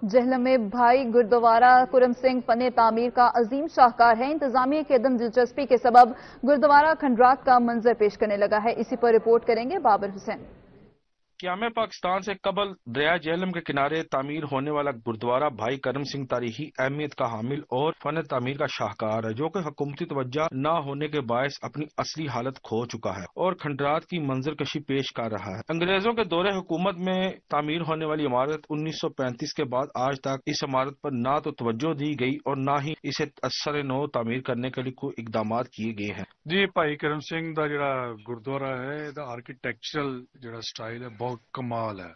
جہلم میں بھائی گردوارہ کرم سنگھ فن تعمیر کا عظیم شاہکار ہے۔ انتظامیہ کی عدم دلچسپی کے سبب گردوارہ کھنڈرات کا منظر پیش کرنے لگا ہے۔ اسی پر رپورٹ کریں گے بابر حسین۔ قیام پاکستان سے قبل دریا جہلم کے کنارے تعمیر ہونے والا گردوارہ بھائی کرم سنگھ تاریخی اہمیت کا حامل اور فن تعمیر کا شاہکار ہے، جو کہ حکومتی توجہ نہ ہونے کے باعث اپنی اصلی حالت کھو چکا ہے اور کھنڈرات کی منظر کشی پیش کر رہا ہے۔ انگریزوں کے دور حکومت میں تعمیر ہونے والی عمارت 1935 کے بعد آج تک اس عمارت پر نہ تو توجہ دی گئی اور نہ ہی اسے اثر نو تعمیر کرنے کے لیے کوئی اقدامات کیے گئے ہیں۔ جی بھائی کرم سنگھ دا جڑا گردوارہ ہے دا آرکیٹیکچرل جڑا سٹائل ہے بہت کمال ہے،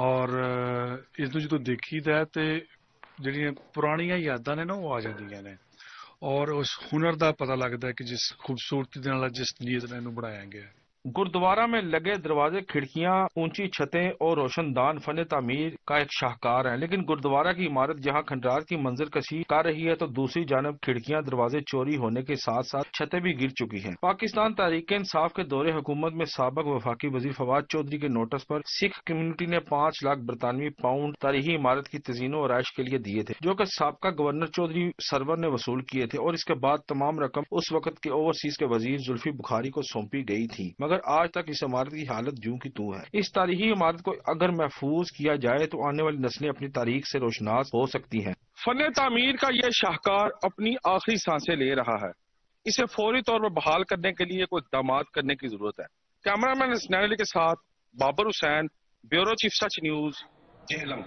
اور اس کو جدو دیکھی دا ہے تے جڑیاں پرانیاں یاداں نے نا وہ آ جاندیاں نے، اور اس ہنر دا پتہ لگتا ہے کہ جس خوبصورتی دے نال جس نیت نال اینوں بنایا گیا ہے۔ گردوارہ میں لگے دروازے، کھڑکیاں، اونچی چھتیں اور روشن دان فن تعمیر کا ایک شاہکار ہے، لیکن گردوارہ کی عمارت جہاں کھنڈرات کی منظر کشی کر رہی ہے تو دوسری جانب کھڑکیاں دروازے چوری ہونے کے ساتھ ساتھ چھتیں بھی گر چکی ہیں۔ پاکستان تحریک انصاف کے دور حکومت میں سابق وفاقی وزیر فواد چودھری کے نوٹس پر سکھ کمیونٹی نے 5 لاکھ برطانوی پاؤنڈ تاریخی عمارت کی تزئین و آرائش کے لیے دیے تھے، جو کہ سابقہ گورنر چودھری سرور نے وصول کیے تھے، اور اس کے بعد تمام رقم اس وقت کے اوورسیز کے وزیر زلفی بخاری کو سونپی گئی تھی، مگر آج تک اس عمارت کی حالت جوں کی توں ہے۔ اس تاریخی عمارت کو اگر محفوظ کیا جائے تو آنے والی نسلیں اپنی تاریخ سے روشناس ہو سکتی ہیں۔ فن تعمیر کا یہ شاہکار اپنی آخری سانسیں لے رہا ہے، اسے فوری طور پر بحال کرنے کے لیے کوئی اقدامات کرنے کی ضرورت ہے۔ کیمرہ مین اسنین علی کے ساتھ بابر حسین، بیورو چیف سچ نیوز، جہلم۔